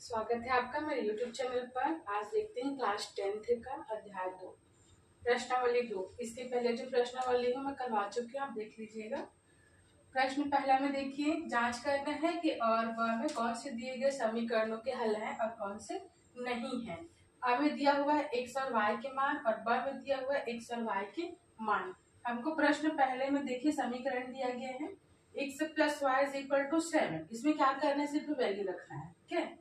स्वागत है आपका मेरे YouTube चैनल पर। आज देखते हैं क्लास 10th का अध्याय 2 प्रश्नावली 2। इसके पहले जो प्रश्नावली है मैं करवा चुकी हूँ, आप देख लीजिएगा। प्रश्न पहला में देखिए, जांच करना है कि और व में कौन से दिए गए समीकरणों के हल हैं और कौन से नहीं हैं। अ में दिया हुआ है x और y के मान और ब में दिया हुआ है x और y के मान। हमको प्रश्न पहले में देखिए समीकरण दिया गया है x + y = 7। इसमें क्या करना है, सिर्फ वैल्यू रखना है। ठीक है,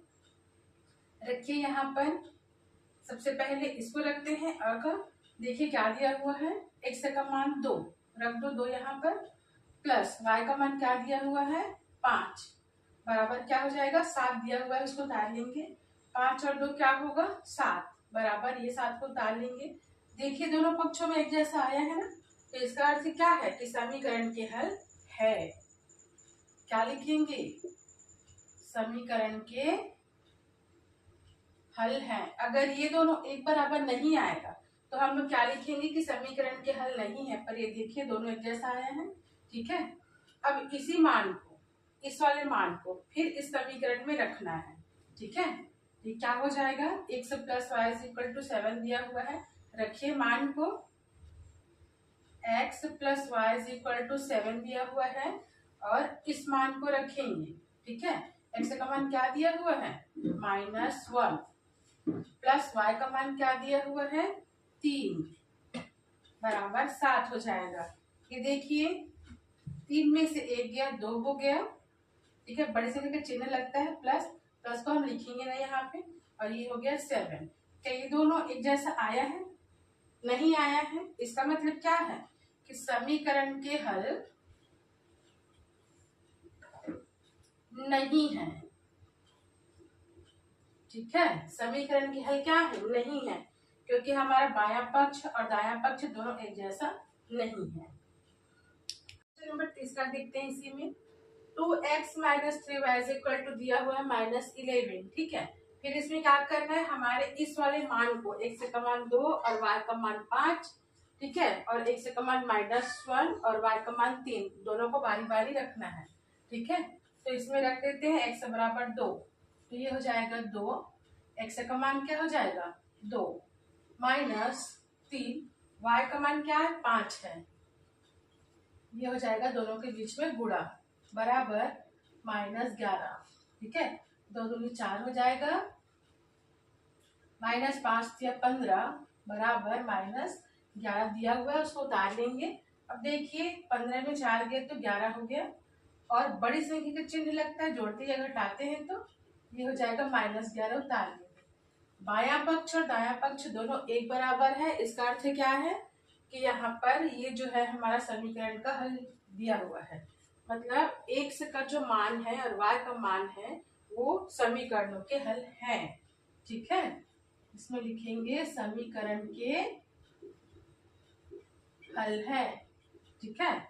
रखिए। यहाँ पर सबसे पहले इसको रखते हैं अ का। देखिए क्या दिया हुआ है, x का मान 2 रख दो, 2 यहाँ पर, प्लस y का मान क्या दिया हुआ है 5, बराबर क्या हो जाएगा 7 दिया हुआ है, उसको उतार लेंगे। 5 और 2 क्या होगा 7, बराबर ये 7 को उतार लेंगे। देखिए दोनों पक्षों में एक जैसा आया है ना, तो इसका अर्थ क्या है कि समीकरण के हल है। क्या लिखेंगे, समीकरण के हल है। अगर ये दोनों एक बराबर नहीं आएगा तो हम लोग क्या लिखेंगे कि समीकरण के हल नहीं है। पर ये देखिए दोनों एक जैसा आया है। ठीक है, अब इसी मान को, इस वाले मान को फिर इस समीकरण में रखना है। ठीक है, ये क्या हो जाएगा, x + y = 7 दिया हुआ है। रखिए मान को, x + y = 7 दिया हुआ है और इस मान को रखेंगे। ठीक है, x का मान क्या दिया हुआ है -1, प्लस y का मान क्या दिया हुआ है 3, बराबर 7 हो जाएगा। ये देखिए 3 में से 1 गया, 2 हो गया। ठीक है, बड़े से का चिन्ह लगता है प्लस, प्लस को हम लिखेंगे ना यहाँ पे, और ये हो गया 7। क्या ये दोनों एक जैसा आया है, नहीं आया है। इसका मतलब क्या है कि समीकरण के हल नहीं है। ठीक है, समीकरण के हल क्या है, नहीं है, क्योंकि हमारा बायां पक्ष और दायां पक्ष दोनों एक जैसा नहीं है। नंबर 3 देखते हैं। इसी में 2x - 3y = दिया हुआ है -11। ठीक है, फिर इसमें क्या करना है, हमारे इस वाले मान को, x का मान 2 और y का मान 5, ठीक है, और x का मान -1 और y का मान 3, दोनों को बारी बारी रखना है। ठीक है, तो इसमें रख देते हैं x = 2, तो ये हो जाएगा 2, x का मान क्या हो जाएगा 2 -3, y का मान क्या है 5 है। ये हो जाएगा दोनों के बीच में गुणा, बराबर -11। ठीक है, 2 दूनी 4 हो जाएगा, -5 या 15, बराबर -11 दिया हुआ है, उसको उतार लेंगे। अब देखिए 15 में 4 गए तो 11 हो गया, और बड़ी संख्या का चिन्ह लगता है, जोड़ते या घटाते हैं तो ये हो जाएगा -11, उतार लेंगे। बायां पक्ष और दायां पक्ष दोनों एक बराबर है। इसका अर्थ क्या है कि यहाँ पर ये जो है हमारा समीकरण का हल दिया हुआ है। मतलब x का जो मान है और y का मान है वो समीकरणों के हल हैं। ठीक है, इसमें लिखेंगे समीकरण के हल है। ठीक है,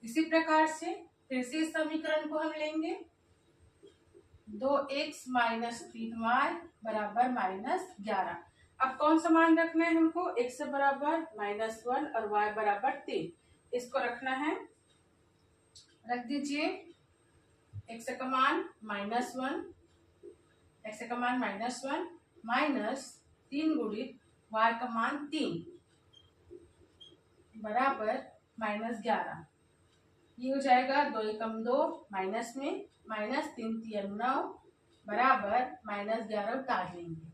इसी प्रकार से फिर से इस समीकरण को हम लेंगे, 2x - 3y बराबर -11। अब कौन सा मान रखना है हमको, x बराबर -1 और y बराबर 3, इसको रखना है। रख दीजिए, x का मान -1, x का मान -1 माइनस 3 गुणित y का मान 3 बराबर -11। ये हो जाएगा 2 एकम 2, माइनस में -3 3 9 बराबर -11, उतार लेंगे।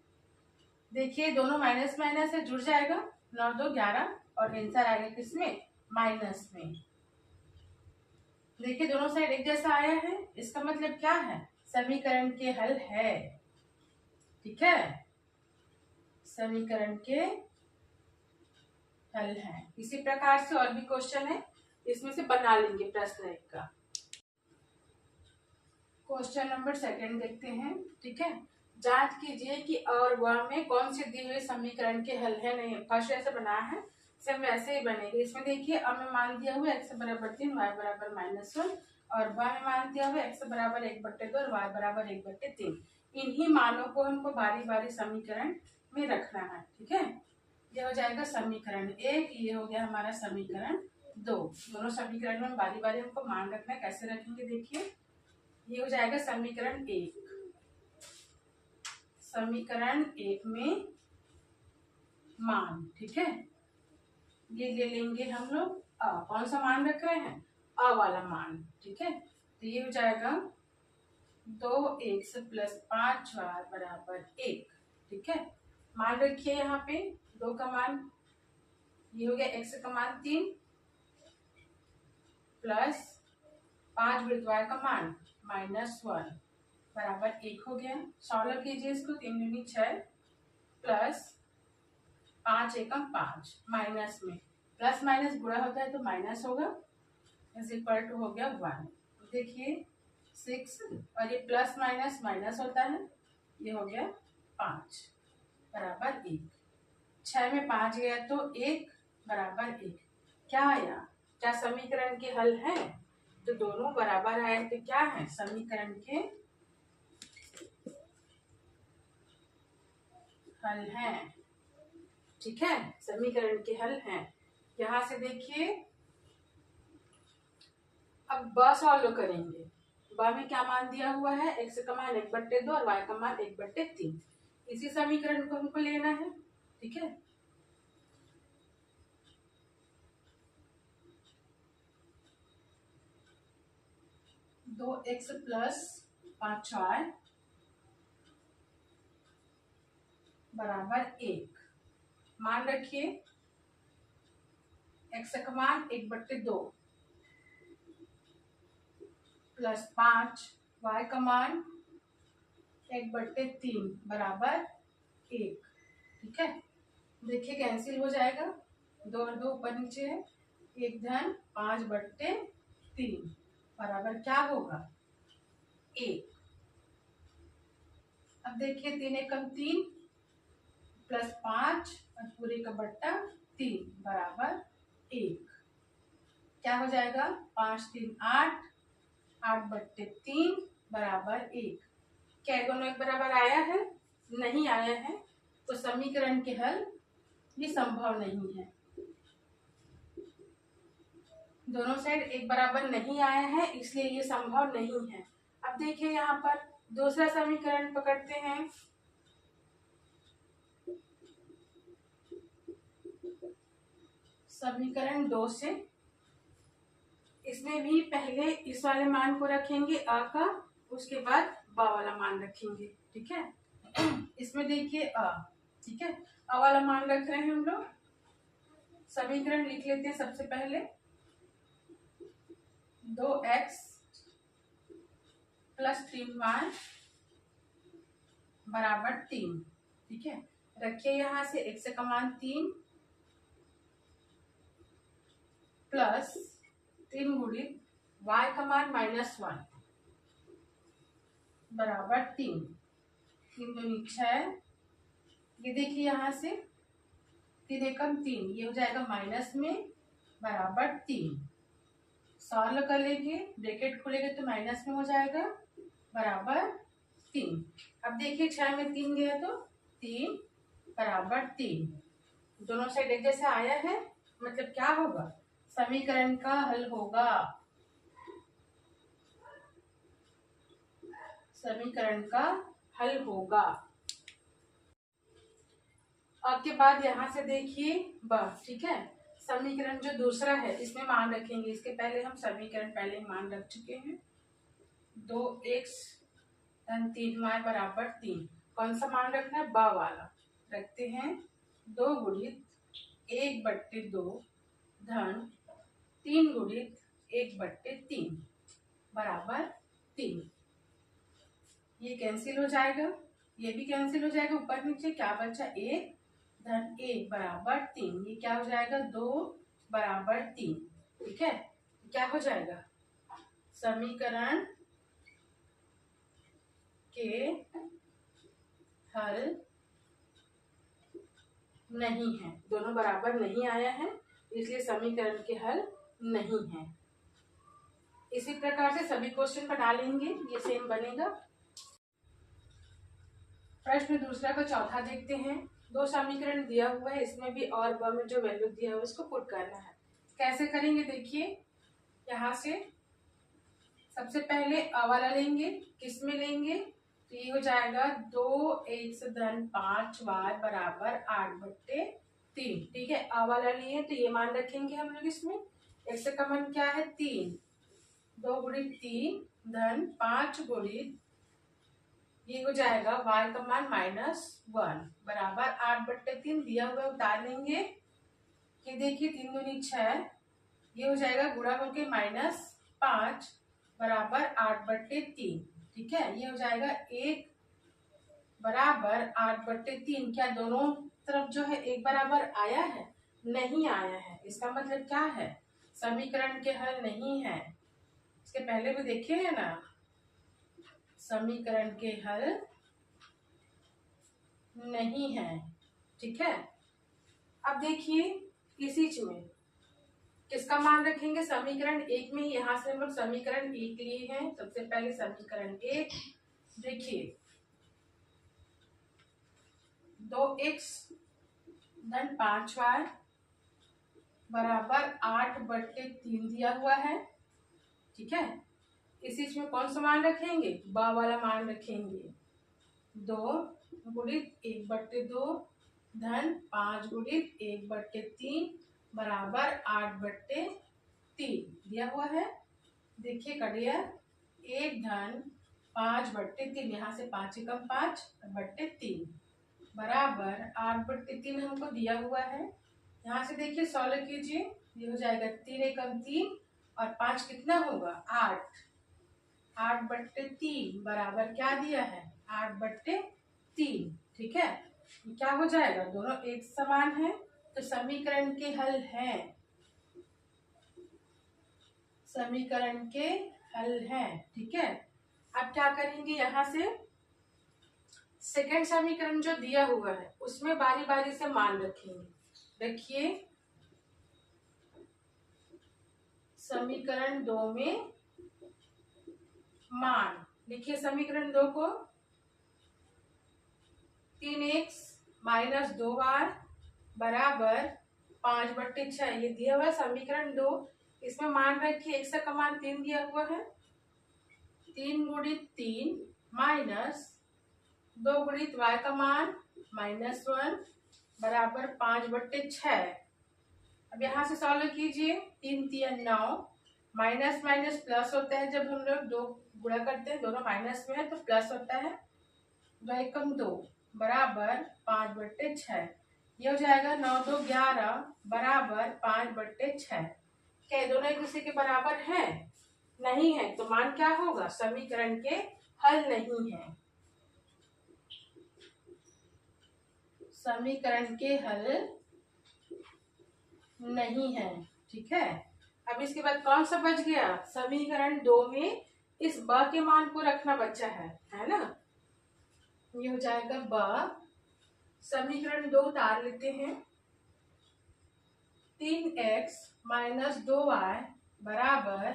देखिए दोनों माइनस माइनस से जुड़ जाएगा, 9 2 11, और आंसर आएगा किसमें माइनस में। देखिए दोनों साइड एक जैसा आया है, इसका मतलब क्या है, समीकरण के हल है। ठीक है, समीकरण के हल है। इसी प्रकार से और भी क्वेश्चन है, इसमें से बना लेंगे प्रश्न एक का। क्वेश्चन नंबर 2 देखते हैं। ठीक है, जांच कीजिए कि और वह में कौन से दिए हुए समीकरण के हल है नहीं। फर्स्ट ऐसे बना है, सेम वैसे ही बनेगी। इसमें देखिए अ में मान दिया हुआ x बराबर 3, y बराबर -1, और ब में मान दिया हुआ x बराबर 1/2 और y बराबर 1/3। इन्हीं मानों को हमको बारी बारी समीकरण में रखना है। ठीक है, ये हो जाएगा समीकरण 1, ये हो गया हमारा समीकरण 2। दोनों समीकरण में बारी बारी हमको मान रखना है। कैसे रखेंगे, देखिए ये हो जाएगा समीकरण 1, समीकरण 1 में मान, ठीक है, ये ले लेंगे हम लोग कौन सा मान रख रहे हैं, वाला मान, ठीक है। तो ये हो जाएगा 2x + 5y बराबर 1, ठीक है। मान रखिए यहाँ पे 2 का मान, ये हो गया x का मान 3 प्लस 5 × y का मान -1 बराबर 1 हो गया। सॉल्व कीजिए इसको, 3 दूनी 6 प्लस 5 एकम 5 माइनस में प्लस माइनस बुरा होता है तो माइनस होगा, इज इक्वल टू हो गया 1। देखिए 6 और ये प्लस माइनस माइनस होता है, ये हो गया 5 बराबर 1। 6 में 5 गया तो 1 बराबर 1। क्या आया, क्या समीकरण के हल है, तो दोनों बराबर आए तो क्या है, समीकरण के हल हैं, ठीक है, समीकरण के हल हैं। यहां से देखिए अब ब सॉल्व करेंगे। ब में क्या मान दिया हुआ है, x का मान 1/2 और y का मान 1/3। इसी समीकरण को हमको लेना है, ठीक है। दो x + 5y बराबर 1। मान रखिए x का मान 1/2 प्लस 5 y का मान 1/3 बराबर 1, ठीक है। देखिए कैंसिल हो जाएगा, 2 और 2 ऊपर नीचे है, 1 धन 5/3 बराबर क्या होगा 1। अब देखिए 3 एकम 3 प्लस 5 और पूरे का बट्टा 3 बराबर 1। क्या हो जाएगा 5 3 8, 8/3 बराबर 1। क्या दोनों एक बराबर आया है, नहीं आया है, तो समीकरण के हल ये संभव नहीं है। दोनों साइड एक बराबर नहीं आया है, इसलिए ये संभव नहीं है। अब देखिए यहाँ पर दूसरा समीकरण पकड़ते हैं। समीकरण 2 से, इसमें भी पहले इस वाले मान को रखेंगे अ का, उसके बाद ब वाला मान रखेंगे, ठीक है। इसमें देखिए अ, ठीक है, अ वाला मान रख रहे हैं हम लोग। समीकरण लिख लेते हैं सबसे पहले, 2x + 3y बराबर 3, ठीक है। रखिए यहां से x का मान 3 प्लस 3 गुणित y का मान -1 बराबर 3, 3 दूनी 6। ये देखिए यहाँ से 3 एकम 3, ये हो जाएगा माइनस में बराबर 3। सॉल्व कर लेंगे, ब्रैकेट खोलेंगे तो माइनस में हो जाएगा बराबर 3। अब देखिए 6 में 3 गया तो 3 बराबर 3। दोनों साइड एक जैसे आया है, मतलब क्या होगा, समीकरण का हल होगा, समीकरण का हल होगा। अब के बाद यहाँ से देखिए बस, ठीक है। समीकरण जो दूसरा है इसमें मान रखेंगे, इसके पहले हम समीकरण पहले मान रख चुके हैं। 2x धन 3y बराबर 3। कौन सा मान रखना है, ब वाला रखते हैं। 2 गुणित 1/2 धन 3 गुणित 1/3 बराबर 3। ये कैंसिल हो जाएगा, ये भी कैंसिल हो जाएगा, ऊपर नीचे क्या बचा, 1 धन 1 बराबर 3। ये क्या हो जाएगा, 2 बराबर 3, ठीक है। क्या हो जाएगा, समीकरण के हल नहीं है, दोनों बराबर नहीं आया है, इसलिए समीकरण के हल नहीं है। इसी प्रकार से सभी क्वेश्चन बना लेंगे, ये सेम बनेगा। प्रश्न दूसरा का चौथा देखते हैं। 2 समीकरण दिया हुआ है, इसमें भी और ब में जो वैल्यू दिया है उसको पुट करना है। कैसे करेंगे, देखिए यहाँ से सबसे पहले अ वाला लेंगे, किस में लेंगे, तो ये हो जाएगा 2x धन 5y बराबर 8/3। ठीक है, आ वाला लिए तो ये मान रखेंगे हम लोग इसमें। x का मान क्या है 3, 2 गुणित 3 धन 5 गुणित ये हो जाएगा y का मान -1 बराबर 8/3 दिया हुआ उतार लेंगे। ये देखिए 3 दूनी 6, ये हो जाएगा गुणा होके -5 बराबर 8/3। ठीक है, ये हो जाएगा 1 बराबर 8/3। क्या दोनों तरफ जो है 1 बराबर आया है? नहीं आया है। इसका मतलब क्या है? समीकरण के हल नहीं है। इसके पहले भी देखे हैं ना, समीकरण के हल नहीं है। ठीक है, अब देखिए इसी में किसका मान रखेंगे? समीकरण 1 में। यहां से हम लोग समीकरण 1 लिए हैं। सबसे पहले समीकरण 1 देखिए, 2x धन 5y बराबर 8/3 दिया हुआ है। ठीक है, इसी में कौन सा मान रखेंगे? ब वाला मान रखेंगे। 2 गुणित 1/2 धन 5 गुणित 1/3 बराबर 8/3 दिया हुआ है। देखिए कटिया 1 धन 5/3, यहाँ से 5 एकम 5/3 बराबर 8/3 हमको दिया हुआ है। यहाँ से देखिए 16 कीजिए, ये हो जाएगा 3 एकम 3 और 5 कितना होगा 8, 8/3 बराबर क्या दिया है 8/3। ठीक है, क्या हो जाएगा? दोनों एक समान है तो समीकरण के हल हैं। समीकरण के हल हैं। ठीक है, अब क्या करेंगे? यहाँ से सेकंड समीकरण जो दिया हुआ है उसमें बारी बारी से मान रखेंगे। देखिए समीकरण 2 में मान लिखिए। समीकरण 2 को 3x - 2y बराबर 5/6 ये दिया हुआ है समीकरण 2। इसमें मान रखिए x का मान 3 दिया हुआ है। 3 गुणित 3 माइनस 2 गुणित y का मान -1 बराबर 5/6। अब यहाँ से सॉल्व कीजिए। 3 3 9, माइनस माइनस प्लस होता है जब हम लोग 2 गुणा करते हैं, दोनों माइनस में है तो प्लस होता है। 2 एकम 2 बराबर 5/6। ये हो जाएगा 9 2 11 बराबर 5/6। क्या दोनों एक दूसरे के बराबर हैं? नहीं है, तो मान क्या होगा? समीकरण के हल नहीं है। समीकरण के हल नहीं है। ठीक है, अब इसके बाद कौन सा बच गया? समीकरण 2 में इस ब के मान को रखना बचा है ना। ये हो जाएगा ब। समीकरण 2 उतार लेते हैं। 3x - 2y बराबर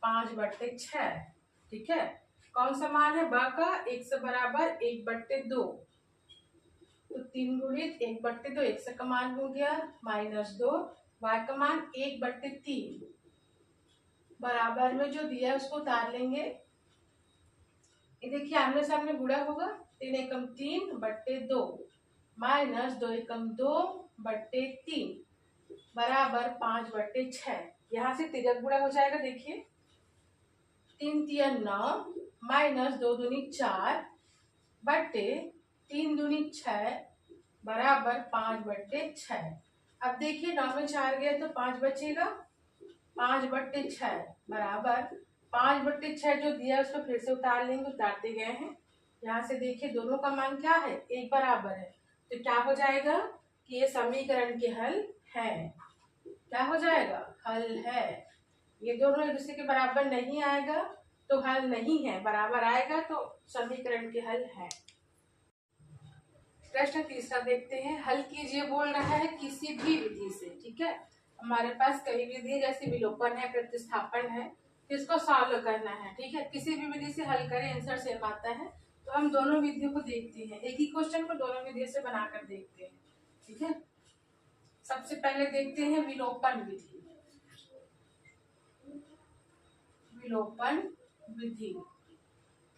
5/6। ठीक है, कौन सा मान है ब का? x बराबर 1/2 तो 3 गुणित 1/2 x का मान हो गया -2, y का मान 1/3 बराबर में जो दिया है उसको उतार लेंगे। ये देखिए आमने सामने गुणा होगा। 3 एकम 3/2 माइनस 2 एकम 2/3 बराबर 5/6। यहाँ से तिर्यक गुणा हो जाएगा। देखिए 3 3 9 माइनस 2 दूनी 4 बट्टे 3 दूनी 6 बराबर 5/6। अब देखिए 9 में 4 गया तो 5 बचेगा। 5/6 बराबर 5/6 जो दिया है उसको फिर से उतार लेंगे। उतारते गए हैं। यहाँ से देखिए दोनों का मान क्या है? एक बराबर है। तो क्या हो जाएगा कि ये समीकरण के हल है। क्या हो जाएगा? हल है। ये दोनों एक दूसरे के बराबर नहीं आएगा तो हल नहीं है, बराबर आएगा तो समीकरण के हल है। प्रश्न तीसरा देखते हैं। हल कीजिए बोल रहा है किसी भी विधि से। ठीक है, हमारे पास कई विधि जैसे विलोपन है, प्रतिस्थापन है, इसको सॉल्व करना है। ठीक है, किसी भी विधि से हल करें आंसर सेम आता है। तो हम दोनों विधियों को देखते हैं, एक ही क्वेश्चन को दोनों विधियों से बनाकर देखते हैं। ठीक है, सबसे पहले देखते हैं विलोपन विधि। विलोपन विधि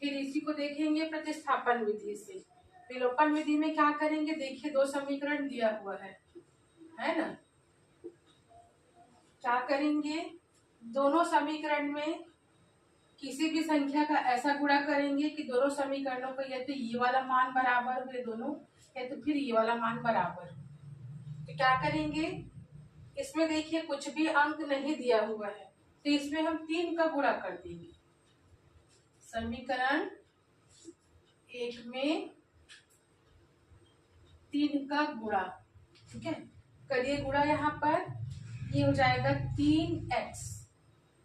फिर इसी को देखेंगे प्रतिस्थापन विधि से। विलोपन विधि में क्या करेंगे, देखिए दो समीकरण दिया हुआ है ना। क्या करेंगे, दोनों समीकरण में किसी भी संख्या का ऐसा गुणा करेंगे कि दोनों समीकरणों का या तो ये वाला मान बराबर हुए दोनों, या तो फिर ये वाला मान बराबर हो। तो क्या करेंगे, इसमें देखिए कुछ भी अंक नहीं दिया हुआ है, तो इसमें हम 3 का गुणा कर देंगे। समीकरण 1 में 3 का गुणा, ठीक है, करिए गुणा। यहाँ पर ये हो जाएगा 3x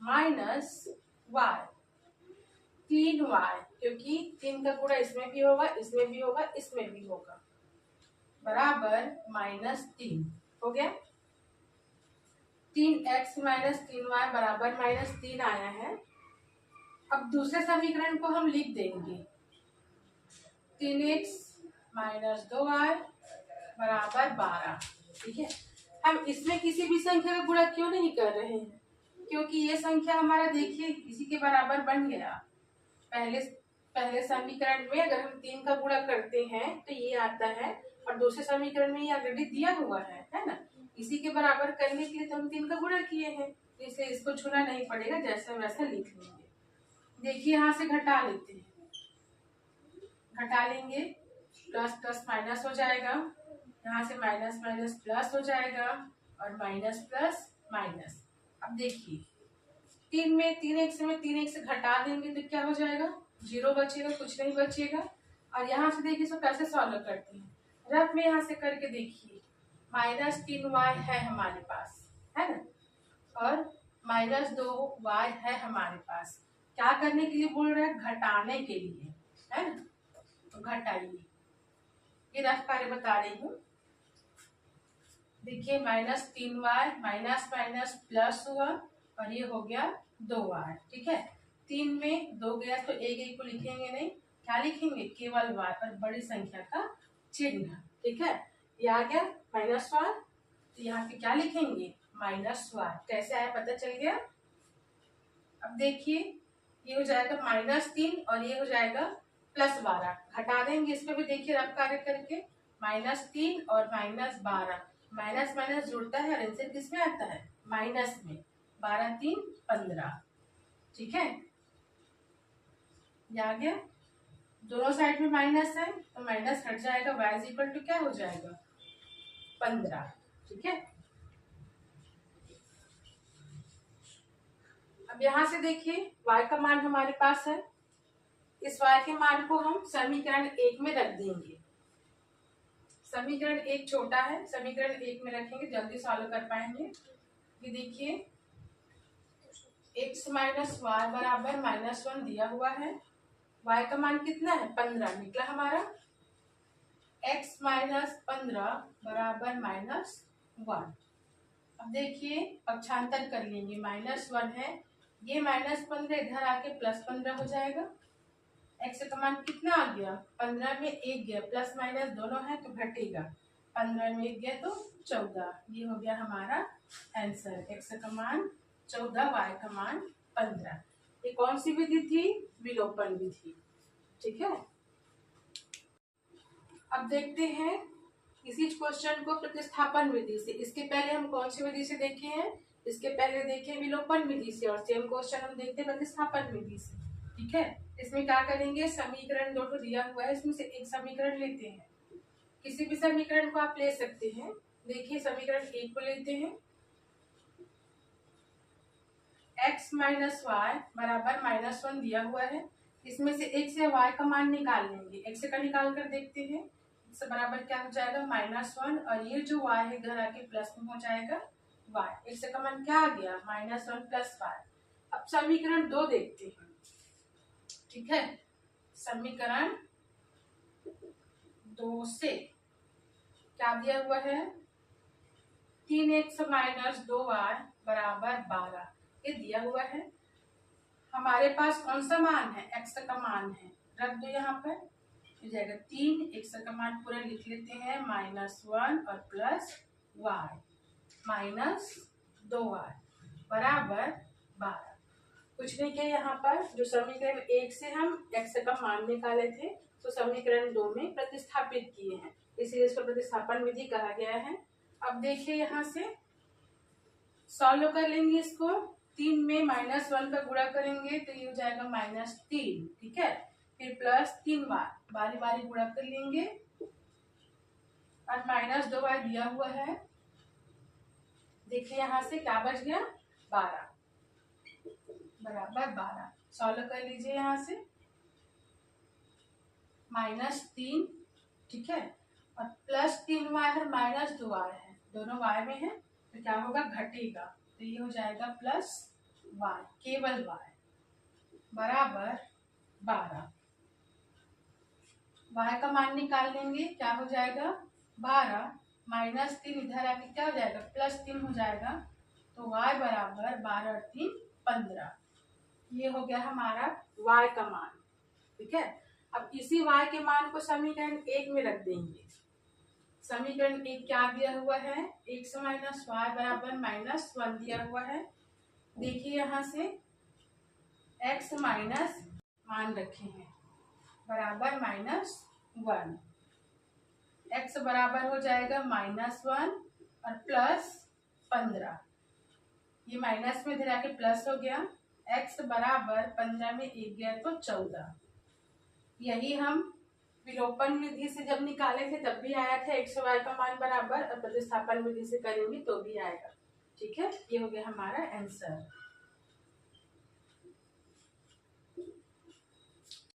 माइनस वाई, 3y, क्योंकि 3 का गुणा इसमें भी होगा, इसमें भी होगा, इसमें भी होगा, बराबर -3 हो गया। 3x माइनस 3y बराबर -3 आया है। अब दूसरे समीकरण को हम लिख देंगे, 3x माइनस 2y बराबर 12, ठीक है। हम इसमें किसी भी संख्या का गुणा क्यों नहीं कर रहे हैं, क्योंकि ये संख्या हमारा देखिए इसी के बराबर बन गया। पहले समीकरण में अगर हम 3 का गुणा करते हैं तो ये आता है, और दूसरे समीकरण में ये ऑलरेडी दिया हुआ है ना। इसी के बराबर करने के लिए तो हम 3 का गुणा किए हैं, इसलिए इसको छूना नहीं पड़ेगा, जैसा वैसा लिख लेंगे। देखिए यहाँ से घटा लेते हैं, घटा लेंगे, प्लस प्लस माइनस हो जाएगा, यहाँ से माइनस माइनस प्लस हो जाएगा, और माइनस प्लस माइनस। अब देखिए 3 में 3x में 3x से घटा देंगे तो क्या हो जाएगा, 0 बचेगा, कुछ नहीं बचेगा। और यहाँ से देखिए इसको कैसे सॉल्व करते हैं, रफ में यहाँ से करके देखिए, -3y है हमारे पास, है ना, और -2y है हमारे पास। क्या करने के लिए बोल रहे हैं, घटाने के लिए, है ना, तो घटाइए। ये रफ कार्य बता रही हूँ। देखिए -3y माइनस माइनस प्लस हुआ, और ये हो गया 2y, ठीक है। 3 में 2 गया तो एक को लिखेंगे नहीं, क्या लिखेंगे, केवल y, और बड़ी संख्या का चिन्ह, ठीक है। ये आ गया -y, तो यहाँ पे क्या लिखेंगे, -y। कैसे आया पता चल गया। अब देखिए ये हो जाएगा -3 और ये हो जाएगा +12, घटा देंगे इस पे भी, देखिए रफ कार्य करके, -3 और -12, माइनस माइनस जुड़ता है और आंसर किसमें आता है, माइनस में, 12 3 15, ठीक है। ये आ गया, दोनों साइड में माइनस है तो माइनस हट जाएगा, y इज इक्वल टू क्या हो जाएगा, 15, ठीक है। अब यहाँ से देखिए y का मान हमारे पास है, इस y के मान को हम समीकरण 1 में रख देंगे। समीकरण 1 छोटा है, समीकरण 1 में रखेंगे, जल्दी सॉल्व कर पाएंगे। ये देखिए x माइनस वाई बराबर -1 दिया हुआ है, y का मान कितना है, 15 निकला हमारा, x माइनस 15 बराबर -1। अब देखिए पक्षांतर कर लेंगे, -1 है, ये -15 इधर आके +15 हो जाएगा। x का मान कितना आ गया, 15 में 1 गया, प्लस माइनस दोनों है तो घटेगा, 15 में 1 गया तो 14, ये हो गया हमारा आंसर। x का मान 14, y का मान 15। ये कौन सी विधि थी, विलोपन विधि, ठीक है। अब देखते हैं इसी क्वेश्चन को प्रतिस्थापन विधि से। इसके पहले हम कौन सी विधि से देखे हैं, इसके पहले देखे विलोपन विधि से, और सेम क्वेश्चन हम देखते हैं प्रतिस्थापन विधि से, ठीक है। इसमें क्या करेंगे, समीकरण 2 दिया हुआ है, इसमें से एक समीकरण लेते हैं, किसी भी समीकरण को आप ले सकते हैं। देखिए समीकरण 1 को लेते हैं, x माइनस वाई बराबर -1 दिया हुआ है, इसमें से x से y का मान निकाल लेंगे, x का निकाल कर देखते हैं, x बराबर क्या हो जाएगा, -1, और ये जो y है घर आके प्लस में हो जाएगा y, x का मान क्या आ गया, -1 + y। अब समीकरण 2 देखते हैं, ठीक है। समीकरण 2 से क्या दिया हुआ है, 3x माइनस 2y बराबर 12, ये दिया हुआ है। हमारे पास कौन सा मान है, x का मान है, रख दो यहाँ पर, हो जाएगा 3, x का मान पूरा लिख लेते हैं, -1 और प्लस y, -2y बराबर 12। कुछ नहीं किया यहाँ पर। जो समीकरण 1 से हम x का मान निकाले थे तो समीकरण 2 में प्रतिस्थापित किए हैं, इसीलिए इसको प्रतिस्थापन विधि कहा गया है। अब देखिए यहाँ से सॉल्व कर लेंगे इसको। 3 में -1 का गुणा करेंगे तो ये हो जाएगा -3, ठीक है। फिर +3 बारी बारी गुणा कर लेंगे और -2 बार दिया हुआ है। देखिए यहाँ से क्या बच गया, 12 बराबर 12। सॉल्व कर लीजिए यहाँ से -3, ठीक है, और +3y है -2y है, दोनों y में है तो क्या होगा, घटेगा, तो ये हो जाएगा +y, केवल y बराबर 12। y का मान निकाल लेंगे, क्या हो जाएगा 12 -3 इधर आके क्या हो जाएगा +3 हो जाएगा, तो y बराबर 12 3 15। ये हो गया हमारा y का मान, ठीक है। अब इसी y के मान को समीकरण 1 में रख देंगे। समीकरण 1 क्या दिया हुआ है, x माइनस y बराबर -1 दिया हुआ है। देखिए यहाँ से x माइनस मान रखे हैं बराबर -1, x बराबर हो जाएगा -1 और +15, ये माइनस में इधर आके प्लस हो गया। x बराबर 15 में 1 गया तो 14। यही हम विलोपन विधि से जब निकाले थे तब भी आया था x और y का मान बराबर, और प्रतिस्थापन विधि से करेंगे तो भी आएगा, ठीक है। ये हो गया हमारा आंसर।